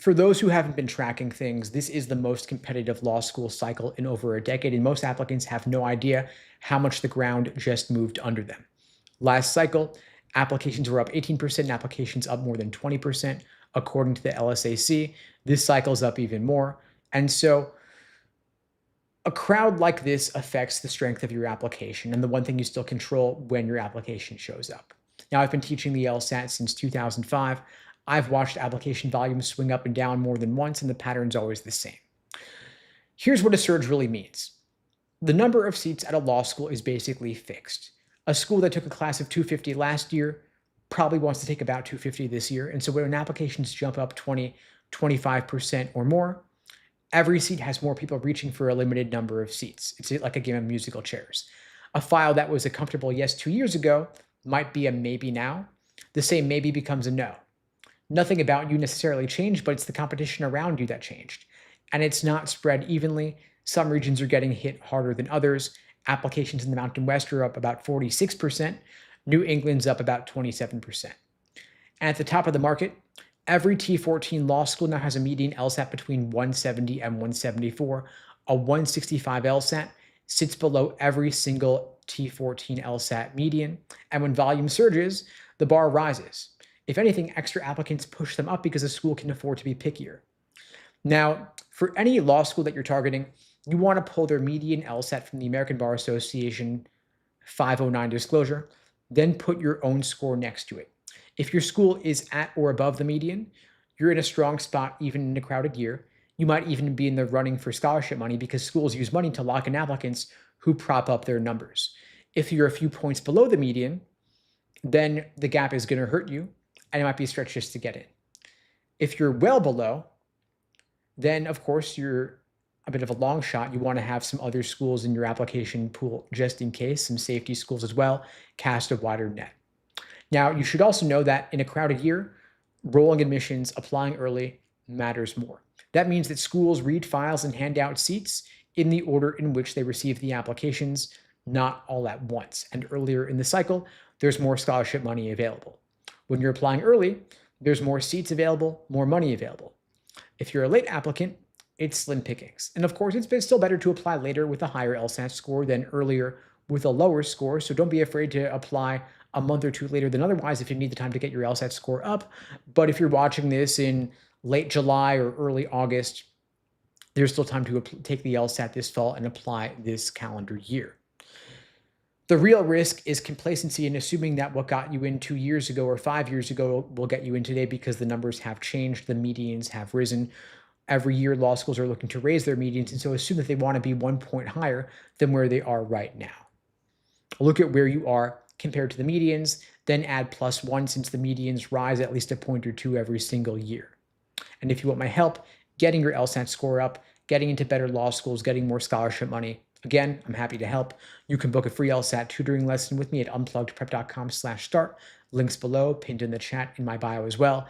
For those who haven't been tracking things, this is the most competitive law school cycle in over a decade, and most applicants have no idea how much the ground just moved under them. Last cycle, applications were up 18% and applications up more than 20%, according to the LSAC. This cycle's up even more. And so a crowd like this affects the strength of your application and the one thing you still control when your application shows up. Now, I've been teaching the LSAT since 2005. I've watched application volumes swing up and down more than once, and the pattern's always the same. Here's what a surge really means. The number of seats at a law school is basically fixed. A school that took a class of 250 last year probably wants to take about 250 this year. And so when applications jump up 20, 25% or more, every seat has more people reaching for a limited number of seats. It's like a game of musical chairs. A file that was a comfortable yes 2 years ago might be a maybe now. The same maybe becomes a no. Nothing about you necessarily changed, but it's the competition around you that changed. And it's not spread evenly. Some regions are getting hit harder than others. Applications in the Mountain West are up about 46%. New England's up about 27%. And at the top of the market, every T14 law school now has a median LSAT between 170 and 174. A 165 LSAT sits below every single T14 LSAT median. And when volume surges, the bar rises. If anything, extra applicants push them up because the school can afford to be pickier. Now, for any law school that you're targeting, you want to pull their median LSAT from the American Bar Association 509 disclosure, then put your own score next to it. If your school is at or above the median, you're in a strong spot even in a crowded year. You might even be in the running for scholarship money because schools use money to lock in applicants who prop up their numbers. If you're a few points below the median, then the gap is going to hurt you, and it might be a stretch just to get in. If you're well below, then of course you're a bit of a long shot. You want to have some other schools in your application pool just in case, some safety schools as well, cast a wider net. Now, you should also know that in a crowded year, rolling admissions, applying early matters more. That means that schools read files and hand out seats in the order in which they receive the applications, not all at once. And earlier in the cycle, there's more scholarship money available. When you're applying early, there's more seats available, more money available. If you're a late applicant, it's slim pickings. And of course, it's still better to apply later with a higher LSAT score than earlier with a lower score. So don't be afraid to apply a month or two later than otherwise if you need the time to get your LSAT score up. But if you're watching this in late July or early August, there's still time to take the LSAT this fall and apply this calendar year. The real risk is complacency and assuming that what got you in 2 years ago or 5 years ago will get you in today because the numbers have changed, the medians have risen. Every year, law schools are looking to raise their medians, and so assume that they want to be 1 point higher than where they are right now. Look at where you are compared to the medians, then add +1 since the medians rise at least a point or two every single year. And if you want my help getting your LSAT score up, getting into better law schools, getting more scholarship money, again, I'm happy to help. You can book a free LSAT tutoring lesson with me at unpluggedprep.com/start. Links below, pinned in the chat in my bio as well.